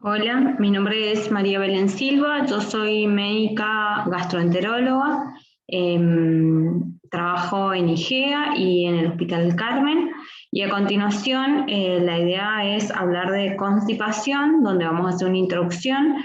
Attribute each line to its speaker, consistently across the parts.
Speaker 1: Hola, mi nombre es María Belén Silva, yo soy médica gastroenteróloga, trabajo en IGEA y en el Hospital del Carmen, y a continuación la idea es hablar de constipación, donde vamos a hacer una introducción.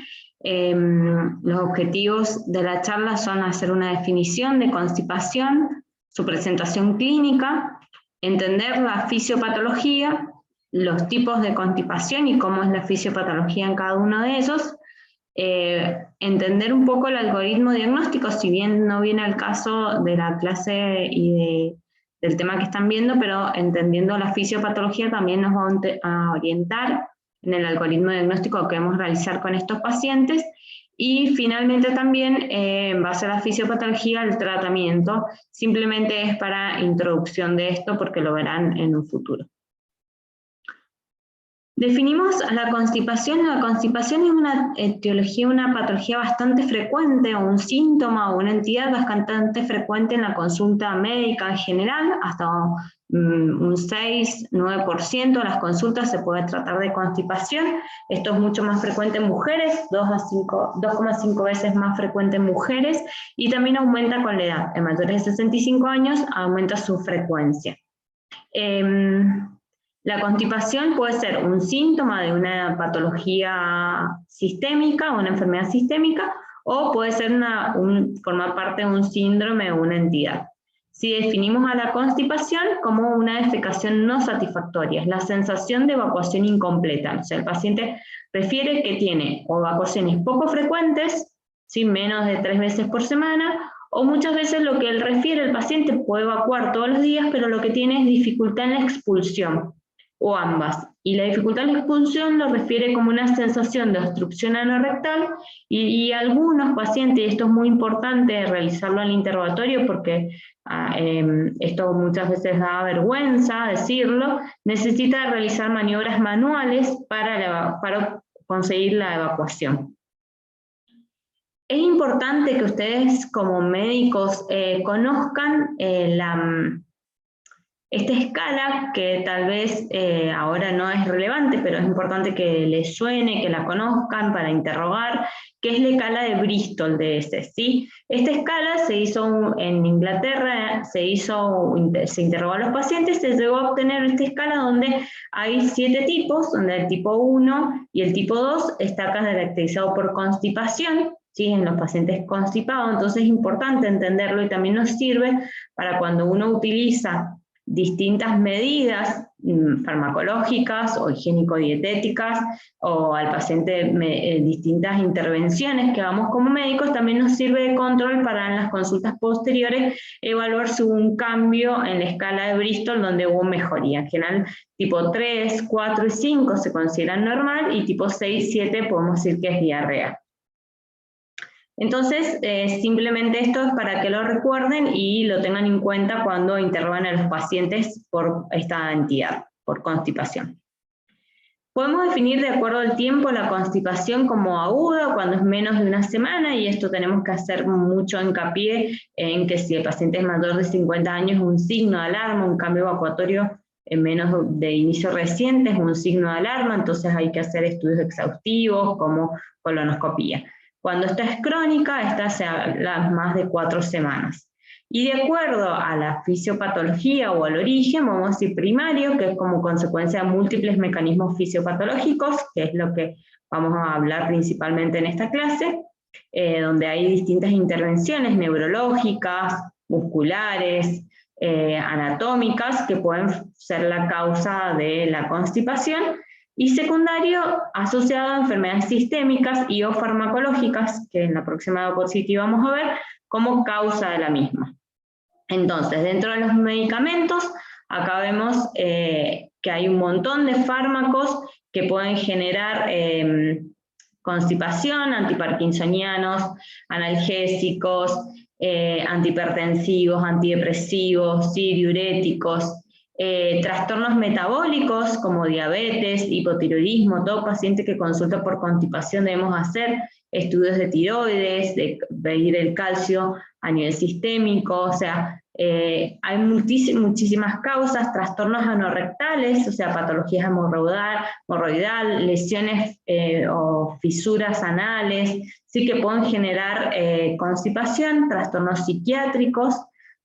Speaker 1: Los objetivos de la charla son hacer una definición de constipación, su presentación clínica, entender la fisiopatología, los tipos de constipación y cómo es la fisiopatología en cada uno de ellos, entender un poco el algoritmo diagnóstico, si bien no viene al caso de la clase y del tema que están viendo, pero entendiendo la fisiopatología también nos va a orientar en el algoritmo diagnóstico que debemos realizar con estos pacientes. Y finalmente también, en base a la fisiopatología, el tratamiento. Simplemente es para introducción de esto porque lo verán en un futuro. Definimos la constipación. La constipación es una etiología, una patología bastante frecuente, o un síntoma o una entidad bastante frecuente en la consulta médica en general. Hasta un 6-9% de las consultas se puede tratar de constipación. Esto es mucho más frecuente en mujeres, 2,5 veces más frecuente en mujeres, y también aumenta con la edad. En mayores de 65 años aumenta su frecuencia. La constipación puede ser un síntoma de una patología sistémica, una enfermedad sistémica, o puede ser formar parte de un síndrome o una entidad. Si definimos a la constipación como una defecación no satisfactoria, es la sensación de evacuación incompleta. O sea, el paciente refiere que tiene o evacuaciones poco frecuentes, ¿sí? Menos de 3 veces por semana, o muchas veces lo que él refiere, el paciente puede evacuar todos los días, pero lo que tiene es dificultad en la expulsión, o ambas. Y la dificultad en la expulsión lo refiere como una sensación de obstrucción anorrectal, y algunos pacientes, y esto es muy importante realizarlo al interrogatorio porque esto muchas veces da vergüenza decirlo, necesita realizar maniobras manuales para conseguir la evacuación. Es importante que ustedes como médicos conozcan esta escala, que tal vez ahora no es relevante, pero es importante que les suene, que la conozcan para interrogar, que es la escala de Bristol de ese, ¿sí? Esta escala se hizo en Inglaterra, se interrogó a los pacientes, se llegó a obtener esta escala donde hay 7 tipos, donde el tipo 1 y el tipo 2 está caracterizado por constipación, ¿sí? En los pacientes constipados. Entonces es importante entenderlo, y también nos sirve para cuando uno utiliza distintas medidas farmacológicas o higiénico-dietéticas, o al paciente distintas intervenciones que hagamos como médicos, también nos sirve de control para en las consultas posteriores evaluar si hubo un cambio en la escala de Bristol donde hubo mejoría. En general, tipo 3, 4 y 5 se consideran normal, y tipo 6, 7 podemos decir que es diarrea. Entonces, simplemente esto es para que lo recuerden y lo tengan en cuenta cuando interrogan a los pacientes por esta entidad, por constipación. Podemos definir de acuerdo al tiempo la constipación como aguda, cuando es menos de una semana, y esto tenemos que hacer mucho hincapié en que si el paciente es mayor de 50 años es un signo de alarma, un cambio evacuatorio en menos de inicio reciente es un signo de alarma, entonces hay que hacer estudios exhaustivos como colonoscopía. Cuando esta es crónica, esta se habla más de 4 semanas. Y de acuerdo a la fisiopatología o al origen, vamos a decir primario, que es como consecuencia de múltiples mecanismos fisiopatológicos, que es lo que vamos a hablar principalmente en esta clase, donde hay distintas intervenciones neurológicas, musculares, anatómicas, que pueden ser la causa de la constipación. Y secundario, asociado a enfermedades sistémicas y o farmacológicas, que en la próxima diapositiva vamos a ver, como causa de la misma. Entonces, dentro de los medicamentos, acá vemos que hay un montón de fármacos que pueden generar constipación: antiparkinsonianos, analgésicos, antihipertensivos, antidepresivos, ¿sí? Diuréticos, trastornos metabólicos como diabetes, hipotiroidismo. Todo paciente que consulta por constipación debemos hacer estudios de tiroides, de medir el calcio a nivel sistémico, o sea, hay muchísimas causas, trastornos anorrectales, o sea, patologías hemorroidal, lesiones o fisuras anales, sí que pueden generar constipación, trastornos psiquiátricos,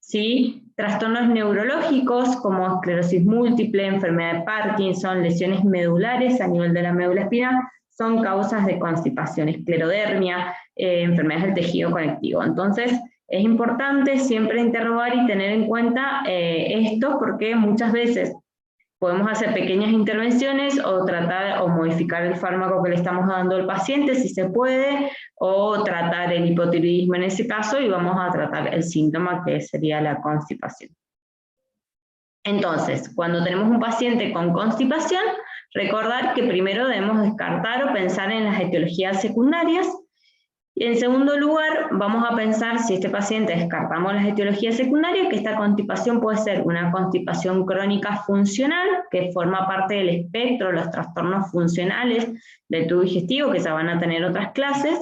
Speaker 1: ¿sí? Trastornos neurológicos como esclerosis múltiple, enfermedad de Parkinson, lesiones medulares a nivel de la médula espinal, son causas de constipación, esclerodermia, enfermedades del tejido conectivo. Entonces, es importante siempre interrogar y tener en cuenta esto, porque muchas veces podemos hacer pequeñas intervenciones o tratar o modificar el fármaco que le estamos dando al paciente, si se puede, o tratar el hipotiroidismo en ese caso, y vamos a tratar el síntoma que sería la constipación. Entonces, cuando tenemos un paciente con constipación, recordar que primero debemos descartar o pensar en las etiologías secundarias. Y en segundo lugar, vamos a pensar, si este paciente descartamos las etiologías secundarias, que esta constipación puede ser una constipación crónica funcional, que forma parte del espectro de los trastornos funcionales del tubo digestivo, que ya van a tener otras clases,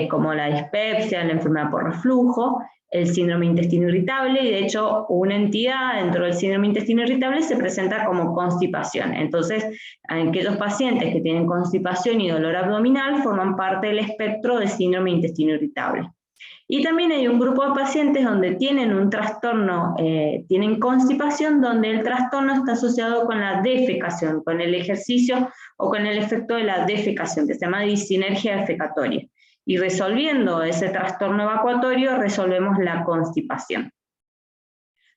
Speaker 1: como la dispepsia, la enfermedad por reflujo, el síndrome intestino irritable, y de hecho una entidad dentro del síndrome intestino irritable se presenta como constipación. Entonces, aquellos pacientes que tienen constipación y dolor abdominal forman parte del espectro de síndrome intestino irritable. Y también hay un grupo de pacientes donde tienen un trastorno, tienen constipación, donde el trastorno está asociado con la defecación, con el ejercicio o con el efecto de la defecación, que se llama disinergia defecatoria. Y resolviendo ese trastorno evacuatorio, resolvemos la constipación.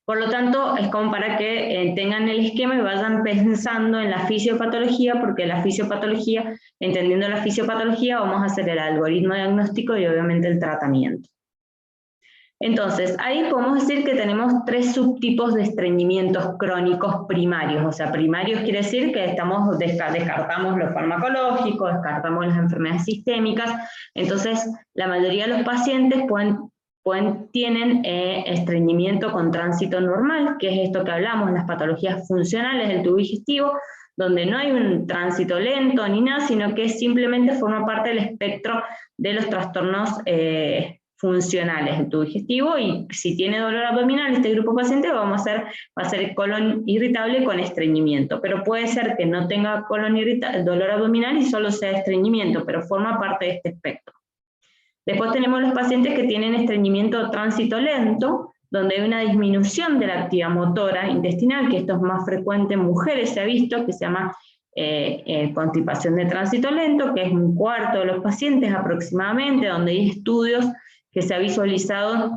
Speaker 1: Por lo tanto, es como para que tengan el esquema y vayan pensando en la fisiopatología, porque la fisiopatología, entendiendo la fisiopatología, vamos a hacer el algoritmo diagnóstico y obviamente el tratamiento. Entonces, ahí podemos decir que tenemos 3 subtipos de estreñimientos crónicos primarios. O sea, primarios quiere decir que descartamos lo farmacológico, descartamos las enfermedades sistémicas. Entonces, la mayoría de los pacientes tienen estreñimiento con tránsito normal, que es esto que hablamos, las patologías funcionales del tubo digestivo, donde no hay un tránsito lento ni nada, sino que simplemente forma parte del espectro de los trastornos funcionales del tubo digestivo, y si tiene dolor abdominal este grupo paciente va a ser colon irritable con estreñimiento, pero puede ser que no tenga dolor abdominal y solo sea estreñimiento, pero forma parte de este espectro. Después tenemos los pacientes que tienen estreñimiento tránsito lento, donde hay una disminución de la actividad motora intestinal, que esto es más frecuente en mujeres, se ha visto, que se llama constipación de tránsito lento, que es 1/4 de los pacientes aproximadamente, donde hay estudios que se ha visualizado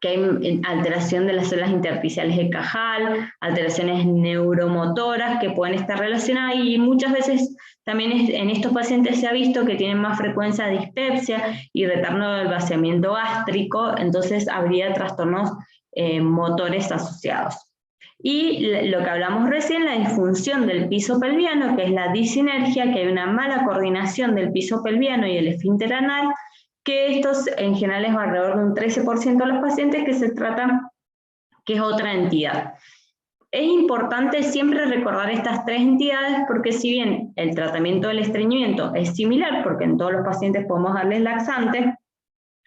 Speaker 1: que hay alteración de las células intersticiales de Cajal, alteraciones neuromotoras que pueden estar relacionadas, y muchas veces también en estos pacientes se ha visto que tienen más frecuencia de dispepsia y retardo del vaciamiento gástrico, entonces habría trastornos motores asociados. Y lo que hablamos recién, la disfunción del piso pelviano, que es la disinergia, que hay una mala coordinación del piso pelviano y el esfínter anal, que estos en general es alrededor de un 13% de los pacientes que se tratan, que es otra entidad. Es importante siempre recordar estas 3 entidades, porque si bien el tratamiento del estreñimiento es similar, porque en todos los pacientes podemos darles laxantes,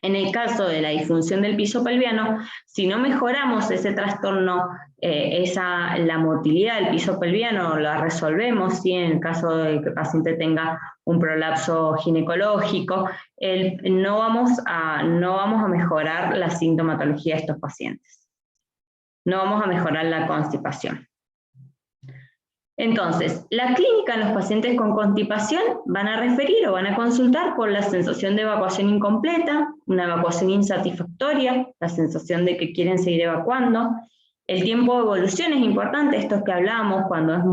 Speaker 1: en el caso de la disfunción del piso pelviano, si no mejoramos ese trastorno, la motilidad del piso pelviano, la resolvemos, ¿sí? En el caso de que el paciente tenga un prolapso ginecológico, no vamos a mejorar la sintomatología de estos pacientes. No vamos a mejorar la constipación. Entonces, la clínica en los pacientes con constipación van a referir o van a consultar por la sensación de evacuación incompleta, una evacuación insatisfactoria, la sensación de que quieren seguir evacuando. El tiempo de evolución es importante, esto que hablamos, cuando es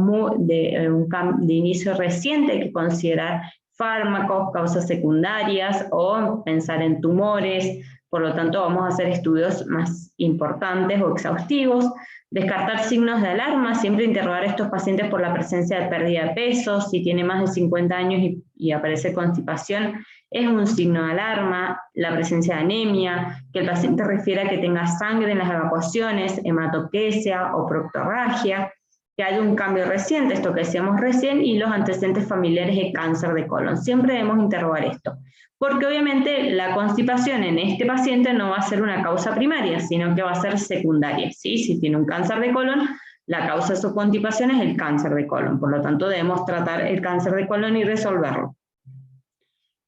Speaker 1: de inicio reciente, hay que considerar fármacos, causas secundarias o pensar en tumores. Por lo tanto, vamos a hacer estudios más importantes o exhaustivos. Descartar signos de alarma, siempre interrogar a estos pacientes por la presencia de pérdida de peso. Si tiene más de 50 años y aparece constipación, es un signo de alarma. La presencia de anemia, que el paciente refiera que tenga sangre en las evacuaciones, hematopesia o proctorragia. que haya un cambio reciente, esto que decíamos recién, y los antecedentes familiares de cáncer de colon. Siempre debemos interrogar esto, porque obviamente la constipación en este paciente no va a ser una causa primaria, sino que va a ser secundaria, ¿sí? Si tiene un cáncer de colon, la causa de su constipación es el cáncer de colon, por lo tanto debemos tratar el cáncer de colon y resolverlo.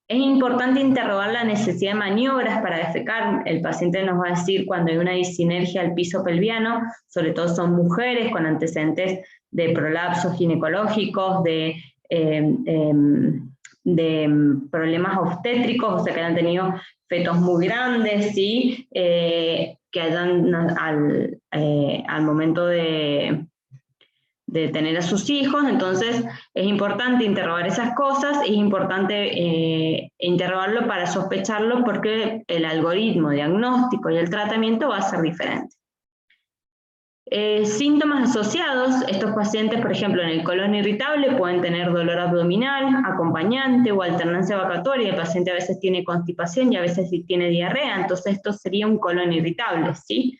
Speaker 1: Es importante interrogar la necesidad de maniobras para defecar. El paciente nos va a decir cuando hay una disinergia al piso pelviano, sobre todo son mujeres con antecedentes de prolapsos ginecológicos, de problemas obstétricos, o sea que han tenido fetos muy grandes, ¿sí? Que hayan al momento de tener a sus hijos. Entonces es importante interrogar esas cosas, es importante interrogarlo para sospecharlo porque el algoritmo diagnóstico y el tratamiento va a ser diferente. Síntomas asociados, estos pacientes, por ejemplo, en el colon irritable pueden tener dolor abdominal, acompañante o alternancia vacatoria. El paciente a veces tiene constipación y a veces tiene diarrea, entonces esto sería un colon irritable, ¿sí?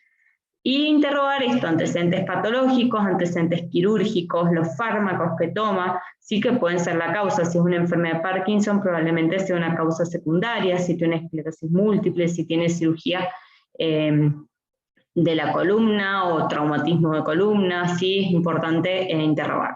Speaker 1: Y interrogar esto, antecedentes patológicos, antecedentes quirúrgicos, los fármacos que toma, sí que pueden ser la causa. Si es una enfermedad de Parkinson, probablemente sea una causa secundaria, si tiene esclerosis múltiple, si tiene cirugía de la columna o traumatismo de columna, sí es importante interrogar.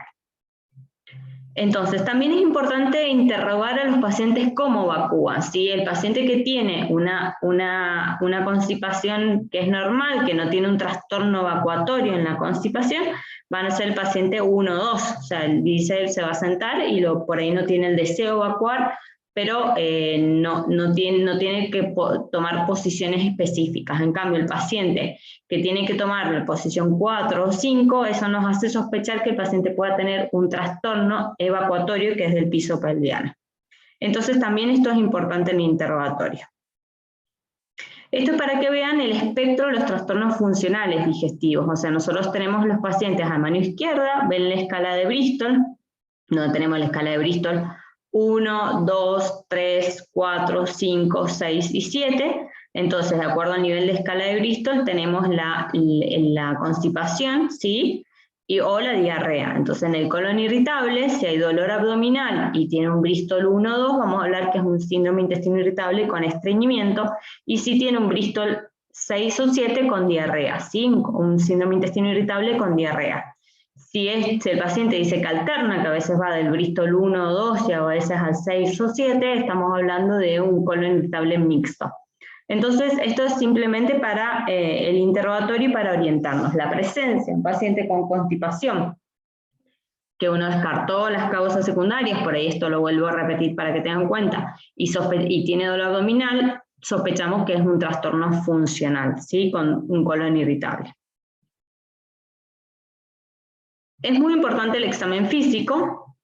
Speaker 1: Entonces, también es importante interrogar a los pacientes cómo evacúan, ¿sí? El paciente que tiene una constipación que es normal, que no tiene un trastorno evacuatorio en la constipación, van a ser el paciente 1 o 2, o sea, dice, se va a sentar y por ahí no tiene el deseo de evacuar, pero no tiene que tomar posiciones específicas. En cambio, el paciente que tiene que tomar la posición 4 o 5, eso nos hace sospechar que el paciente pueda tener un trastorno evacuatorio que es del piso pelviano. Entonces también esto es importante en el interrogatorio. Esto es para que vean el espectro de los trastornos funcionales digestivos. O sea, nosotros tenemos los pacientes a mano izquierda, ven la escala de Bristol, donde tenemos la escala de Bristol 1, 2, 3, 4, 5, 6 y 7. Entonces, de acuerdo al nivel de escala de Bristol, tenemos la constipación, ¿sí? O la diarrea. Entonces, en el colon irritable, si hay dolor abdominal y tiene un Bristol 1 o 2, vamos a hablar que es un síndrome de intestino irritable con estreñimiento, y si tiene un Bristol 6 o 7 con diarrea, ¿sí? Un síndrome de intestino irritable con diarrea. Si el paciente dice que alterna, que a veces va del Bristol 1 o 2 y a veces al 6 o 7, estamos hablando de un colon irritable mixto. Entonces, esto es simplemente para el interrogatorio y para orientarnos. La presencia en un paciente con constipación, que uno descartó las causas secundarias, por ahí esto lo vuelvo a repetir para que tengan en cuenta, y tiene dolor abdominal, sospechamos que es un trastorno funcional, ¿sí? Con un colon irritable. Es muy importante el examen físico,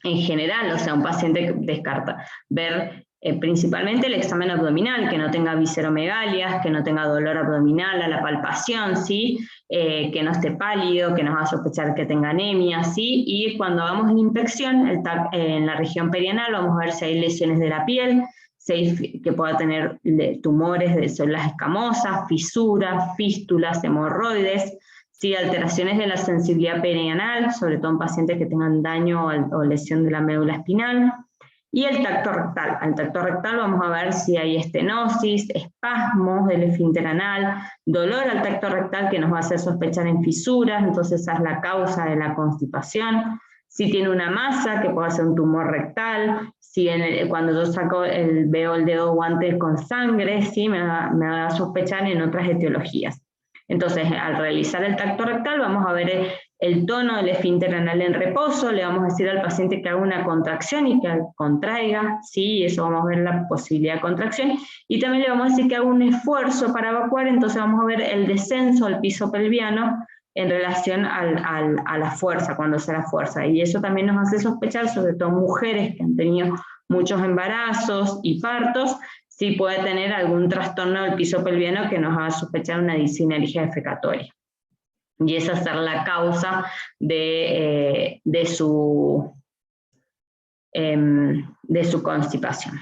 Speaker 1: en general, o sea, un paciente que descarta ver principalmente el examen abdominal, que no tenga visceromegalias, que no tenga dolor abdominal a la palpación, ¿sí? Que no esté pálido, que nos va a sospechar que tenga anemia, ¿sí? Y cuando hagamos la inspección en la región perianal, vamos a ver si hay lesiones de la piel, que pueda tener tumores de células escamosas, fisuras, fístulas, hemorroides, sí, alteraciones de la sensibilidad perianal, sobre todo en pacientes que tengan daño o lesión de la médula espinal. Y el tacto rectal. Al tacto rectal vamos a ver si hay estenosis, espasmos del esfínter anal, dolor al tacto rectal que nos va a hacer sospechar en fisuras, entonces esa es la causa de la constipación. Si tiene una masa, que puede ser un tumor rectal, si cuando yo veo el dedo guante con sangre, ¿sí? me va a sospechar en otras etiologías. Entonces, al realizar el tacto rectal, vamos a ver el tono del esfínter anal en reposo, le vamos a decir al paciente que haga una contracción y que contraiga, sí, eso vamos a ver la posibilidad de contracción, y también le vamos a decir que haga un esfuerzo para evacuar, entonces vamos a ver el descenso al piso pelviano en relación a la fuerza, cuando sea la fuerza, y eso también nos hace sospechar, sobre todo mujeres que han tenido muchos embarazos y partos, si puede tener algún trastorno del piso pelviano que nos haga sospechar una disinergia defecatoria. Y esa ser la causa de su constipación.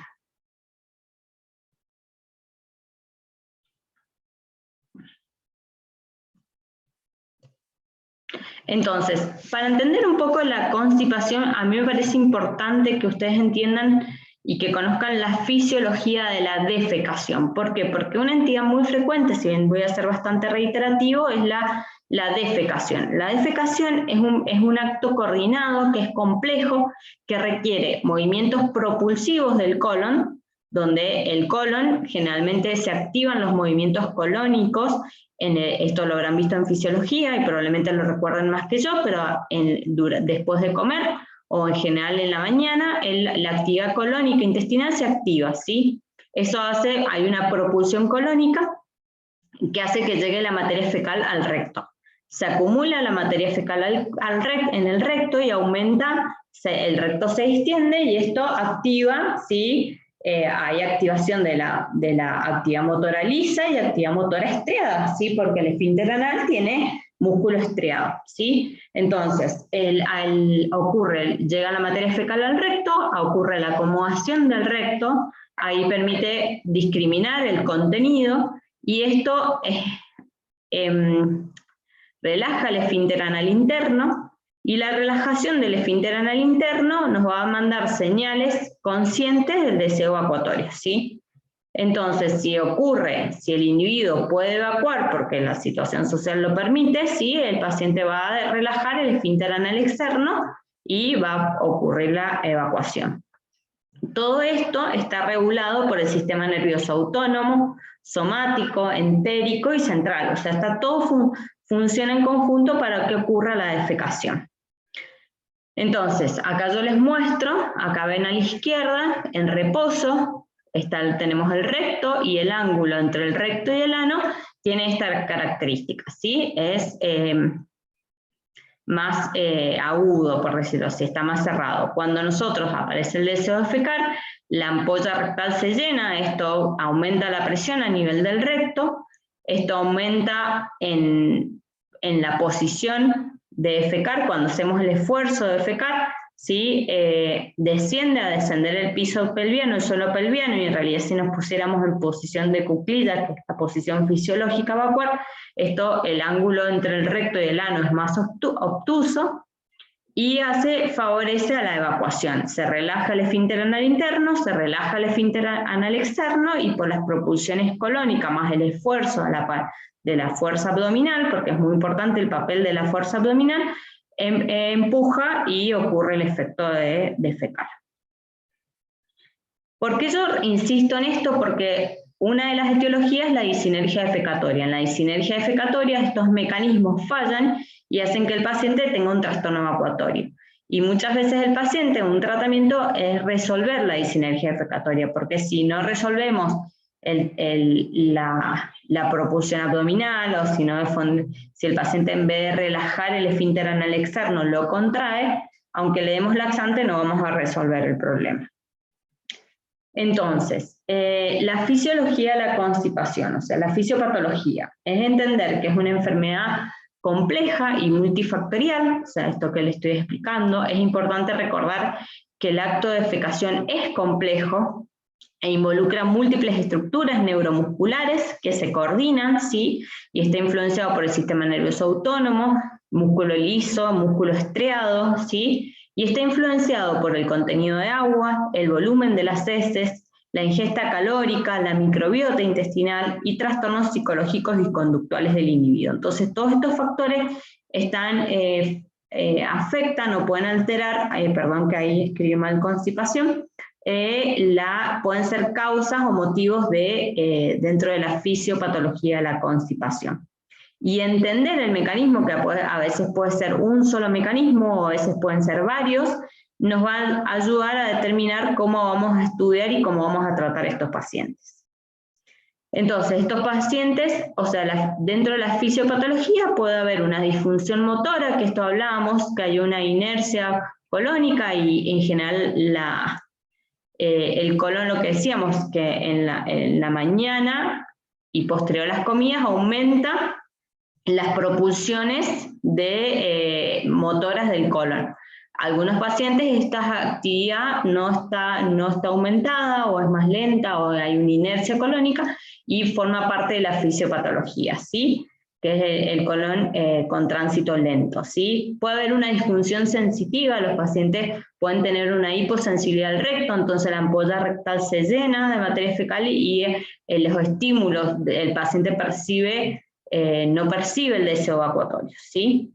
Speaker 1: Entonces, para entender un poco la constipación, a mí me parece importante que ustedes entiendan y que conozcan la fisiología de la defecación. ¿Por qué? Porque una entidad muy frecuente, si bien voy a ser bastante reiterativo, es la defecación. La defecación es un acto coordinado que es complejo, que requiere movimientos propulsivos del colon, donde el colon generalmente se activan los movimientos colónicos. Esto lo habrán visto en fisiología y probablemente lo recuerden más que yo, pero después de comer o en general en la mañana, la actividad colónica intestinal se activa, ¿sí? Eso hay una propulsión colónica que hace que llegue la materia fecal al recto. Se acumula la materia fecal en el recto y aumenta, el recto se distiende y esto activa, ¿sí? Hay activación de la actividad motora lisa y actividad motora estriada, ¿sí? Porque el esfínter anal tiene músculo estriado, ¿sí? Entonces, llega la materia fecal al recto, ocurre la acomodación del recto, ahí permite discriminar el contenido, y esto relaja el esfínter anal interno, y la relajación del esfínter anal interno nos va a mandar señales conscientes del deseo evacuatorio, ¿sí? Entonces, si el individuo puede evacuar porque la situación social lo permite, ¿sí? El paciente va a relajar el esfínter anal externo y va a ocurrir la evacuación. Todo esto está regulado por el sistema nervioso autónomo, somático, entérico y central. O sea, todo funciona en conjunto para que ocurra la defecación. Entonces, acá yo les muestro, acá ven a la izquierda, en reposo, tenemos el recto y el ángulo entre el recto y el ano tiene esta característica, ¿sí? Es más agudo, por decirlo así, está más cerrado. Cuando nosotros aparece el deseo de defecar, la ampolla rectal se llena, esto aumenta la presión a nivel del recto, esto aumenta en la posición de defecar, cuando hacemos el esfuerzo de defecar, ¿sí? Desciende a descender el piso pelviano, el suelo pelviano, y en realidad si nos pusiéramos en posición de cuclillas, que es la posición fisiológica evacuar, el ángulo entre el recto y el ano es más obtuso, y favorece a la evacuación. Se relaja el esfínter anal interno, se relaja el esfínter anal externo, y por las propulsiones colónicas más el esfuerzo de la fuerza abdominal, porque es muy importante el papel de la fuerza abdominal, empuja y ocurre el efecto de defecar. ¿Por qué yo insisto en esto? Porque una de las etiologías es la disinergia defecatoria. En la disinergia defecatoria estos mecanismos fallan y hacen que el paciente tenga un trastorno evacuatorio. Y muchas veces el paciente, un tratamiento es resolver la disinergia defecatoria, porque si no resolvemos la propulsión abdominal, o si el paciente en vez de relajar el esfínter anal externo lo contrae, aunque le demos laxante no vamos a resolver el problema. Entonces, la fisiología de la constipación, o sea, la fisiopatología, es entender que es una enfermedad compleja y multifactorial, o sea, esto que le estoy explicando. Es importante recordar que el acto de defecación es complejo e involucra múltiples estructuras neuromusculares que se coordinan, ¿sí? Y está influenciado por el sistema nervioso autónomo, músculo liso, músculo estriado, ¿sí? Y está influenciado por el contenido de agua, el volumen de las heces, la ingesta calórica, la microbiota intestinal y trastornos psicológicos y conductuales del individuo. Entonces, todos estos factores afectan o pueden alterar, perdón que ahí escribí mal constipación, pueden ser causas o motivos dentro de la fisiopatología de la constipación. Y entender el mecanismo, que a veces puede ser un solo mecanismo o a veces pueden ser varios, nos va a ayudar a determinar cómo vamos a estudiar y cómo vamos a tratar estos pacientes. Entonces, estos pacientes, o sea, dentro de la fisiopatología puede haber una disfunción motora, que esto hablábamos, que hay una inercia colónica y en general el colon, lo que decíamos, que en la mañana y posterior a las comidas aumenta las propulsiones motoras del colon. Algunos pacientes esta actividad no está aumentada o es más lenta o hay una inercia colónica y forma parte de la fisiopatología, ¿sí? que es el colon con tránsito lento, ¿sí? Puede haber una disfunción sensitiva, los pacientes pueden tener una hiposensibilidad al recto, entonces la ampolla rectal se llena de materia fecal y los estímulos el paciente percibe, no percibe el deseo evacuatorio, ¿sí?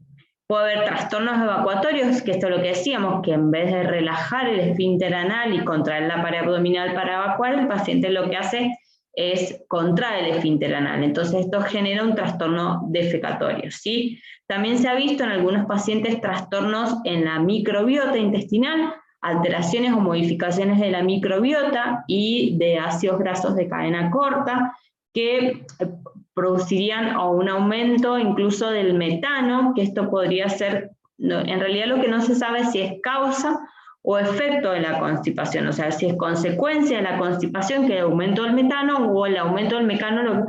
Speaker 1: Puede haber trastornos evacuatorios, que esto es lo que decíamos, que en vez de relajar el esfínter anal y contraer la pared abdominal para evacuar, el paciente lo que hace es contraer el esfínter anal. Entonces esto genera un trastorno defecatorio, ¿sí? También se ha visto en algunos pacientes trastornos en la microbiota intestinal, alteraciones o modificaciones de la microbiota y de ácidos grasos de cadena corta, que producirían un aumento incluso del metano, que esto podría ser, en realidad lo que no se sabe es si es causa o efecto de la constipación, o sea, si es consecuencia de la constipación, que el aumento del metano, o el aumento del metano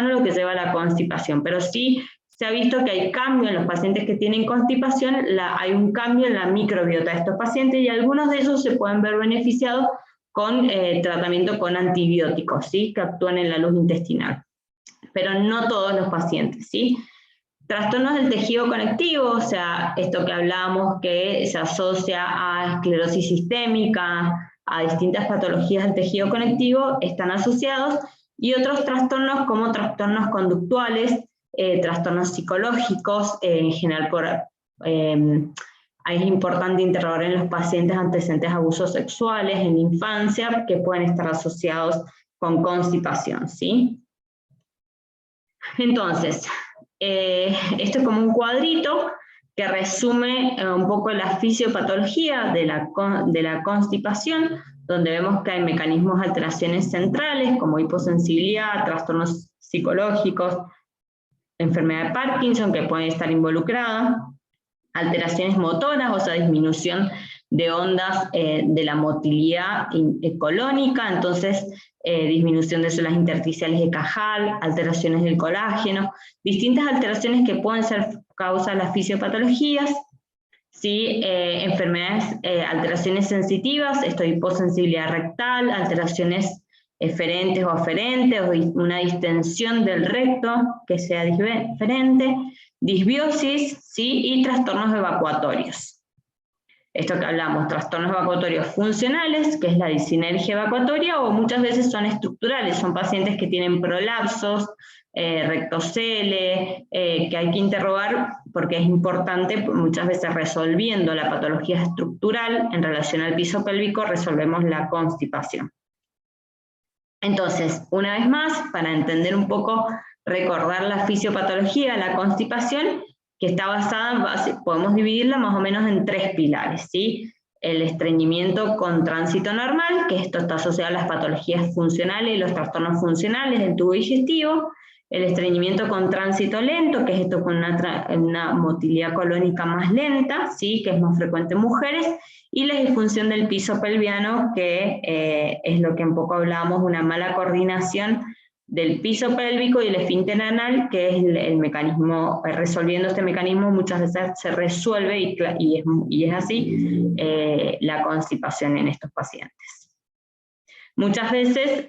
Speaker 1: lo que lleva a la constipación, pero sí se ha visto que hay cambio en los pacientes que tienen constipación, hay un cambio en la microbiota de estos pacientes y algunos de ellos se pueden ver beneficiados con tratamiento con antibióticos, ¿sí? Que actúan en la luz intestinal, pero no todos los pacientes, ¿sí? Trastornos del tejido conectivo, o sea, esto que hablábamos que se asocia a esclerosis sistémica, a distintas patologías del tejido conectivo, están asociados, y otros trastornos como trastornos conductuales, trastornos psicológicos, en general es importante interrogar en los pacientes antecedentes de abusos sexuales en la infancia que pueden estar asociados con constipación, ¿sí? Entonces, esto es como un cuadrito que resume un poco la fisiopatología de la constipación, donde vemos que hay mecanismos de alteraciones centrales como hiposensibilidad, trastornos psicológicos, enfermedad de Parkinson que pueden estar involucradas, alteraciones motoras, o sea, disminución de ondas de la motilidad colónica, entonces disminución de células intersticiales de Cajal, alteraciones del colágeno, distintas alteraciones que pueden ser causa de las fisiopatologías, ¿sí? Enfermedades, alteraciones sensitivas, esto hiposensibilidad rectal, alteraciones eferentes o aferentes, o una distensión del recto que sea diferente, disbiosis, ¿sí? Y trastornos evacuatorios. Esto que hablamos, trastornos evacuatorios funcionales, que es la disinergia evacuatoria, o muchas veces son estructurales, son pacientes que tienen prolapsos, rectocele, que hay que interrogar porque es importante, muchas veces resolviendo la patología estructural en relación al piso pélvico, resolvemos la constipación. Entonces, una vez más, para entender un poco, recordar la fisiopatología de la constipación, que está basada podemos dividirla más o menos en 3 pilares, ¿sí? El estreñimiento con tránsito normal, que esto está asociado a las patologías funcionales y los trastornos funcionales del tubo digestivo, el estreñimiento con tránsito lento, que es esto con una motilidad colónica más lenta, ¿sí? Que es más frecuente en mujeres, y la disfunción del piso pelviano, que es lo que un poco hablábamos, una mala coordinación del piso pélvico y el esfínter anal, que es el mecanismo, resolviendo este mecanismo muchas veces se resuelve, y es así, la constipación en estos pacientes. Muchas veces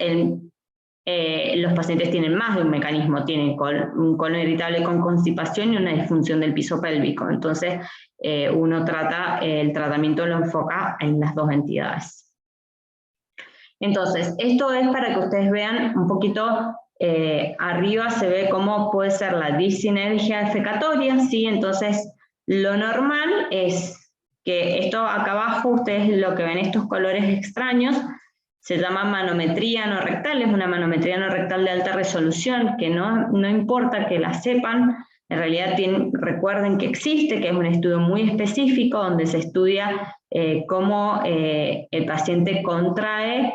Speaker 1: los pacientes tienen más de un mecanismo, tienen un colon irritable con constipación y una disfunción del piso pélvico, entonces el tratamiento lo enfoca en las 2 entidades. Entonces, esto es para que ustedes vean un poquito, arriba se ve cómo puede ser la disinergia defecatoria, ¿sí? Entonces, lo normal es que esto acá abajo, ustedes lo que ven, estos colores extraños, se llama manometría no rectal, es una manometría no rectal de alta resolución, que no importa que la sepan, en realidad recuerden que existe, que es un estudio muy específico donde se estudia cómo el paciente contrae,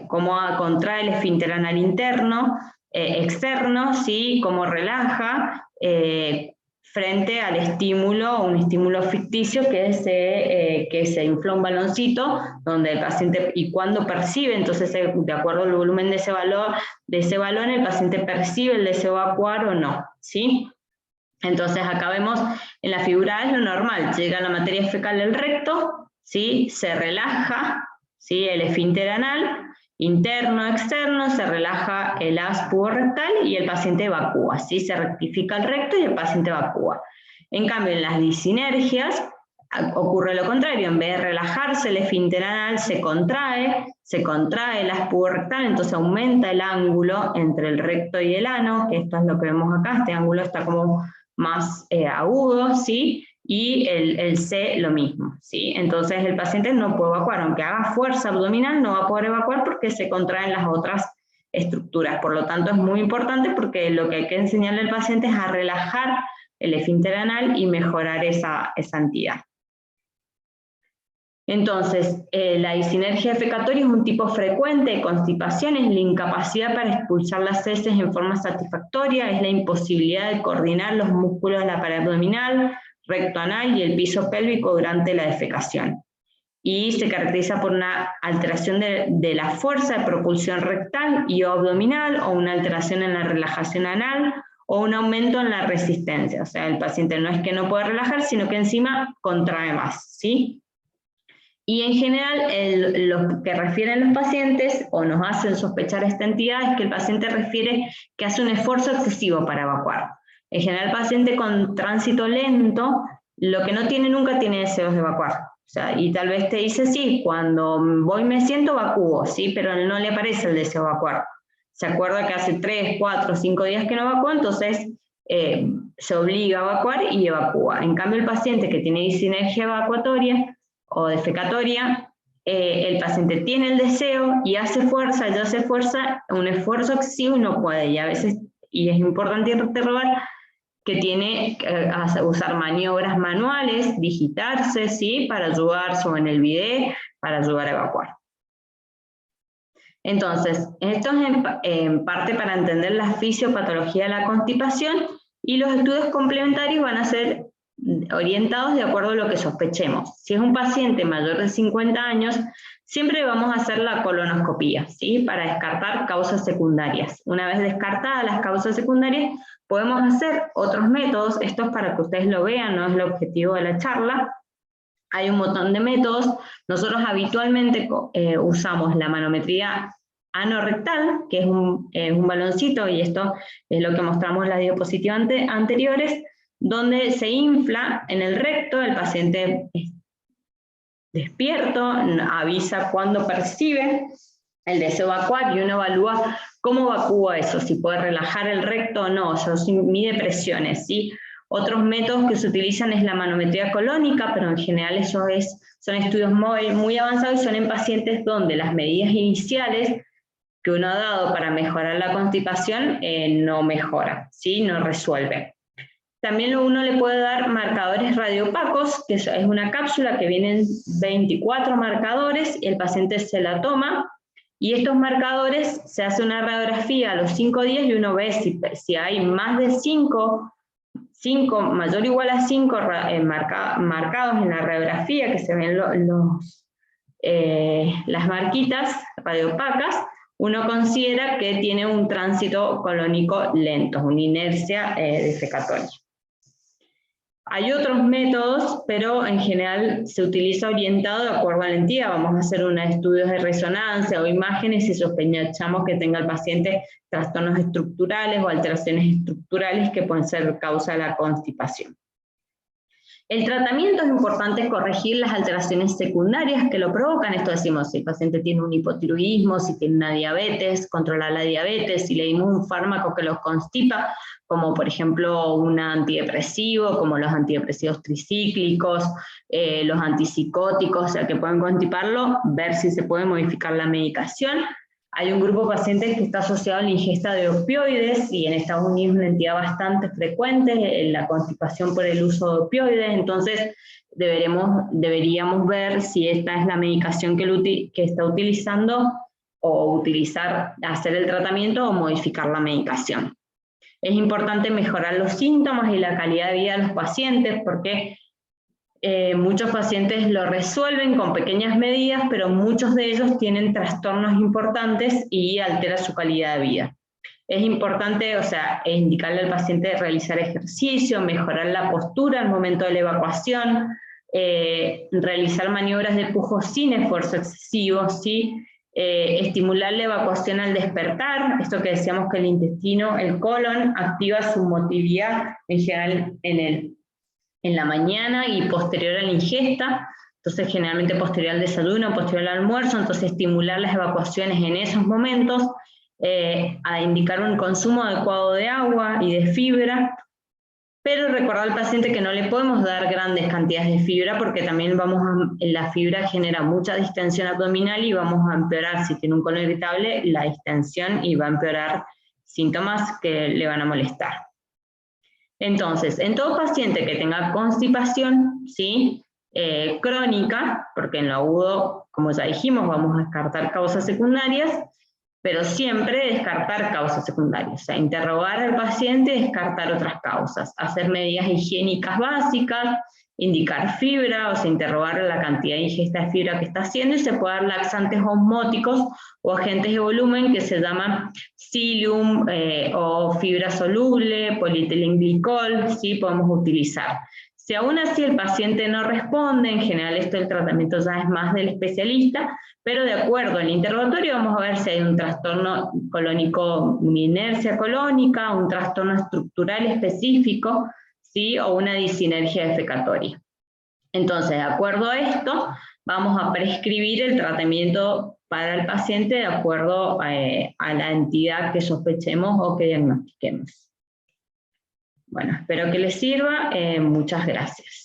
Speaker 1: cómo contrae el esfínter anal interno, externo, ¿sí? Cómo relaja, frente al estímulo, un estímulo ficticio que se infla un baloncito, donde el paciente, y cuando percibe, entonces de acuerdo al volumen de ese balón, el paciente percibe el deseo evacuar o no, ¿sí? Entonces acá vemos, en la figura es lo normal, llega la materia fecal del recto, ¿sí? Se relaja, ¿sí? El esfínter anal, interno, externo, se relaja el haz puborectal y el paciente evacúa, ¿sí? Se rectifica el recto y el paciente evacúa. En cambio, en las disinergias ocurre lo contrario, en vez de relajarse el esfínter anal se contrae el haz puborectal, entonces aumenta el ángulo entre el recto y el ano, que esto es lo que vemos acá, este ángulo está como más agudo, ¿sí? Y el C lo mismo, ¿sí? Entonces el paciente no puede evacuar, aunque haga fuerza abdominal no va a poder evacuar porque se contraen las otras estructuras, por lo tanto es muy importante porque lo que hay que enseñarle al paciente es a relajar el esfínter anal y mejorar esa entidad. Entonces, la disinergia defecatoria es un tipo frecuente de constipación, es la incapacidad para expulsar las heces en forma satisfactoria, es la imposibilidad de coordinar los músculos de la pared abdominal, recto anal y el piso pélvico durante la defecación. Y se caracteriza por una alteración de la fuerza de propulsión rectal y abdominal, o una alteración en la relajación anal, o un aumento en la resistencia. O sea, el paciente no es que no puede relajar, sino que encima contrae más, ¿sí? Y en general, lo que refieren los pacientes, o nos hacen sospechar esta entidad, es que el paciente refiere que hace un esfuerzo excesivo para evacuar. En general, el paciente con tránsito lento, lo que no tiene nunca tiene deseos de evacuar. O sea, y tal vez te dice, sí, cuando voy me siento, evacúo, ¿sí? Pero no le aparece el deseo de evacuar. Se acuerda que hace 3, 4, 5 días que no evacúa, entonces se obliga a evacuar y evacúa. En cambio, el paciente que tiene disinergia evacuatoria o defecatoria, el paciente tiene el deseo y hace fuerza, un esfuerzo excesivo y no puede, y a veces, y es importante interrogar, que tiene que usar maniobras manuales, digitarse, ¿sí? Para ayudar, o en el bidet, para ayudar a evacuar. Entonces, esto es en parte para entender la fisiopatología de la constipación, y los estudios complementarios van a ser orientados de acuerdo a lo que sospechemos. Si es un paciente mayor de 50 años, siempre vamos a hacer la colonoscopía, ¿sí? Para descartar causas secundarias. Una vez descartadas las causas secundarias, podemos hacer otros métodos. Esto es para que ustedes lo vean, no es el objetivo de la charla. Hay un montón de métodos. Nosotros habitualmente usamos la manometría anorrectal, que es un baloncito, y esto es lo que mostramos en las diapositivas anteriores, donde se infla en el recto, el paciente despierto, avisa cuando percibe el deseo de evacuar y uno evalúa cómo evacúa eso, si puede relajar el recto o no, eso mide presiones, ¿sí? Otros métodos que se utilizan es la manometría colónica, pero en general eso son estudios muy avanzados y son en pacientes donde las medidas iniciales que uno ha dado para mejorar la constipación no mejora, ¿sí? No resuelve. También uno le puede dar marcadores radioopacos, que es una cápsula que vienen 24 marcadores, y el paciente se la toma, y estos marcadores se hace una radiografía a los 5 días y uno ve si hay más de 5, mayor o igual a 5 marcados en la radiografía, que se ven las marquitas radioopacas, uno considera que tiene un tránsito colónico lento, una inercia defecatoria. Hay otros métodos, pero en general se utiliza orientado de acuerdo a la entidad. Vamos a hacer unos estudios de resonancia o imágenes si sospechamos que tenga el paciente trastornos estructurales o alteraciones estructurales que pueden ser causa de la constipación. El tratamiento es importante corregir las alteraciones secundarias que lo provocan. Esto decimos, si el paciente tiene un hipotiroidismo, si tiene una diabetes, controlar la diabetes, si le dimos un fármaco que los constipa, como por ejemplo un antidepresivo, como los antidepresivos tricíclicos, los antipsicóticos, o sea que pueden constiparlo, ver si se puede modificar la medicación. Hay un grupo de pacientes que está asociado a la ingesta de opioides, y en Estados Unidos es una entidad bastante frecuente, la constipación por el uso de opioides, entonces deberíamos ver si esta es la medicación que está utilizando, o hacer el tratamiento o modificar la medicación. Es importante mejorar los síntomas y la calidad de vida de los pacientes, porque muchos pacientes lo resuelven con pequeñas medidas, pero muchos de ellos tienen trastornos importantes y altera su calidad de vida. Es importante, o sea, indicarle al paciente realizar ejercicio, mejorar la postura al momento de la evacuación, realizar maniobras de pujo sin esfuerzo excesivo, ¿sí? estimular la evacuación al despertar, esto que decíamos que el intestino, el colon, activa su motilidad en general en la mañana y posterior a la ingesta, entonces generalmente posterior al desayuno, posterior al almuerzo, entonces estimular las evacuaciones en esos momentos, a indicar un consumo adecuado de agua y de fibra, pero recordar al paciente que no le podemos dar grandes cantidades de fibra porque también la fibra genera mucha distensión abdominal y vamos a empeorar, si tiene un colon irritable, la distensión y va a empeorar síntomas que le van a molestar. Entonces, en todo paciente que tenga constipación, ¿sí? Crónica, porque en lo agudo, como ya dijimos, vamos a descartar causas secundarias, pero siempre descartar causas secundarias, o sea, interrogar al paciente y descartar otras causas, hacer medidas higiénicas básicas, indicar fibra, o sea, interrogar la cantidad de ingesta de fibra que está haciendo, y se puede dar laxantes osmóticos o agentes de volumen que se llaman psyllium o fibra soluble, polietilenglicol, ¿sí? Podemos utilizar. Si aún así el paciente no responde, en general esto del tratamiento ya es más del especialista, pero de acuerdo al interrogatorio vamos a ver si hay un trastorno colónico, una inercia colónica, un trastorno estructural específico, ¿sí? O una disinergia defecatoria. Entonces, de acuerdo a esto, vamos a prescribir el tratamiento para el paciente de acuerdo a la entidad que sospechemos o que diagnostiquemos. Bueno, espero que les sirva. Muchas gracias.